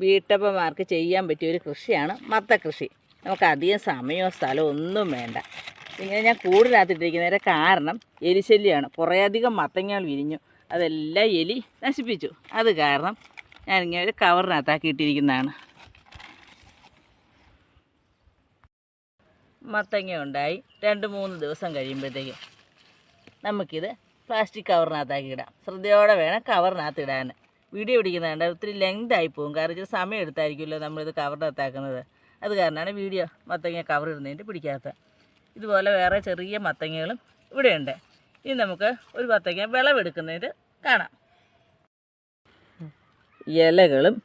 വീട്ടമ്മമാർക്ക് ചെയ്യാൻ പറ്റിയ ഒരു കൃഷിയാണ് മത്ത കൃഷി. നമുക്ക് അധികം സമയമോ സ്ഥലമോ ഒന്നും വേണ്ട. ഇങ്ങനെ ഞാൻ കൂടുതലാത്തിട്ടിരിക്കുന്നതിൻ്റെ കാരണം എലിശല്യമാണ്. കുറേയധികം മത്തങ്ങകൾ വിരിഞ്ഞു, അതെല്ലാം എലി നശിപ്പിച്ചു. അത് കാരണം ഞാനിങ്ങനെ ഒരു കവറിനകത്താക്കിയിട്ടിരിക്കുന്നതാണ്. മത്തങ്ങ ഉണ്ടായി 2-3 ദിവസം കഴിയുമ്പോഴത്തേക്കും നമുക്കിത് പ്ലാസ്റ്റിക് കവറിനകത്താക്കി ഇടാം. ശ്രദ്ധയോടെ വേണം കവറിനകത്ത് ഇടാൻ. വീഡിയോ പിടിക്കുന്നതുകൊണ്ട് ഒത്തിരി ലെങ്തായി പോകും, കാരണം ഇച്ചിരി സമയം എടുത്തായിരിക്കുമല്ലോ നമ്മളിത് കവറിനകത്താക്കുന്നത്. അത് കാരണമാണ് വീഡിയോ മത്തങ്ങ കവർ ഇടുന്നതിൻ്റെ പിടിക്കാത്തത്. ഇതുപോലെ വേറെ ചെറിയ മത്തങ്ങകളും ഇവിടെയുണ്ട്. ഇനി നമുക്ക് ഒരു മത്തങ്ങ വിളവെടുക്കുന്നതിന് കാണാം. ഇലകളും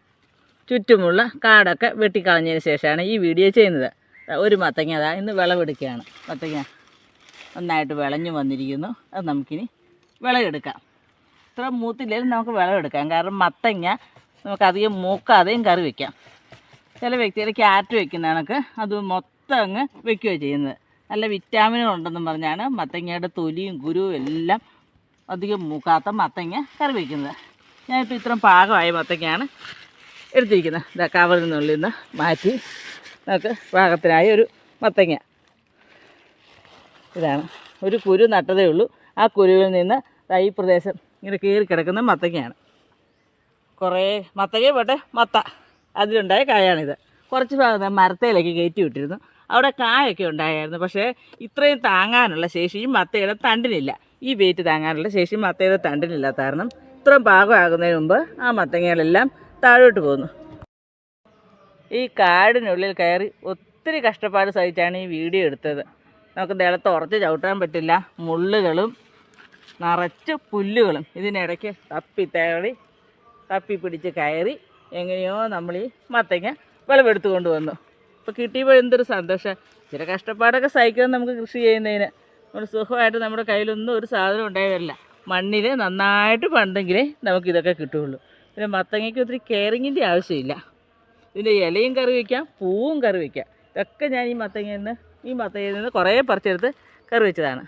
ചുറ്റുമുള്ള കാടൊക്കെ വെട്ടിക്കളഞ്ഞതിന് ശേഷമാണ് ഈ വീഡിയോ ചെയ്യുന്നത്. ഒരു മത്തങ്ങ അതാ ഇന്ന് വിളവെടുക്കുകയാണ്. മത്തങ്ങ നന്നായിട്ട് വിളഞ്ഞു വന്നിരിക്കുന്നു. അത് നമുക്കിനി വിളവെടുക്കാം. ഇത്ര മൂത്തില്ലെങ്കിലും നമുക്ക് വിളവെടുക്കാം, കാരണം മത്തങ്ങ നമുക്കധികം മൂക്കാതെയും കറി വയ്ക്കാം. ചില വ്യക്തികൾ ക്യാരറ്റ് വയ്ക്കുന്ന കണക്ക് അത് മൊത്തം അങ്ങ് വയ്ക്കുകയോ ചെയ്യുന്നത്. നല്ല വിറ്റാമിനുകളുണ്ടെന്നും പറഞ്ഞാണ് മത്തങ്ങയുടെ തൊലിയും കുരുവും എല്ലാം അധികം മൂക്കാത്ത മത്തങ്ങ കറി വയ്ക്കുന്നത്. ഞാനിപ്പോൾ ഇത്രയും പാകമായ മത്തങ്ങയാണ് എടുത്തിരിക്കുന്നത്. ഇതാ കവറിൽ നിന്നുള്ളിൽ നിന്ന് മാറ്റി നമുക്ക് പാകത്തിനായ ഒരു മത്തങ്ങ. ഇതാണ് ഒരു കുരു നട്ടതേ ഉള്ളൂ. ആ കുരുവിൽ നിന്ന് ഈ പ്രദേശം ഇങ്ങനെ കയറി കിടക്കുന്ന മത്തങ്ങയാണ്. കുറേ മത്തങ്ങ പോട്ടെ, മത്ത അതിലുണ്ടായ കായാണിത്. കുറച്ച് ഭാഗം മരത്തേലേക്ക് കയറ്റി വിട്ടിരുന്നു. അവിടെ കായൊക്കെ ഉണ്ടായിരുന്നു. പക്ഷേ ഇത്രയും താങ്ങാനുള്ള ശേഷി ഈ മത്തയുടെ തണ്ടിനില്ല. ഈ വെയിറ്റ് താങ്ങാനുള്ള ശേഷി മത്തയുടെ തണ്ടിനില്ലാത്ത കാരണം ഇത്രയും പാകമാകുന്നതിന് മുമ്പ് ആ മത്തങ്ങകളെല്ലാം താഴോട്ട് പോകുന്നു. ഈ കാടിനുള്ളിൽ കയറി ഒത്തിരി കഷ്ടപ്പാട് സഹിച്ചാണ് ഈ വീഡിയോ എടുത്തത്. നമുക്ക് നിലത്ത് ഉറച്ച് ചവിട്ടാൻ പറ്റില്ല. മുള്ളുകളും നിറച്ച് പുല്ലുകളും ഇതിനിടയ്ക്ക് തപ്പി പിടിച്ച് കയറി എങ്ങനെയോ നമ്മൾ ഈ മത്തങ്ങ വിളവെടുത്ത് കൊണ്ടുവന്നു. ഇപ്പോൾ കിട്ടിയപ്പോൾ എന്തൊരു സന്തോഷം. ചില കഷ്ടപ്പാടൊക്കെ സഹിക്കണം നമുക്ക് കൃഷി ചെയ്യുന്നതിന്. നമ്മൾ സുഖമായിട്ട് നമ്മുടെ കയ്യിലൊന്നും ഒരു സാധനം ഉണ്ടായി വരില്ല. മണ്ണിൽ നന്നായിട്ട് പണ്ടെങ്കിലേ നമുക്കിതൊക്കെ കിട്ടുകയുള്ളൂ. പിന്നെ മത്തങ്ങയ്ക്ക് ഒത്തിരി കെയറിങ്ങിൻ്റെ ആവശ്യമില്ല. ഇതിൻ്റെ ഇലയും കറി വയ്ക്കാം, പൂവും കറി വയ്ക്കാം. ഇതൊക്കെ ഞാൻ ഈ മത്തങ്ങയിൽ നിന്ന് കുറേ പറിച്ചെടുത്ത് കറി വെച്ചതാണ്.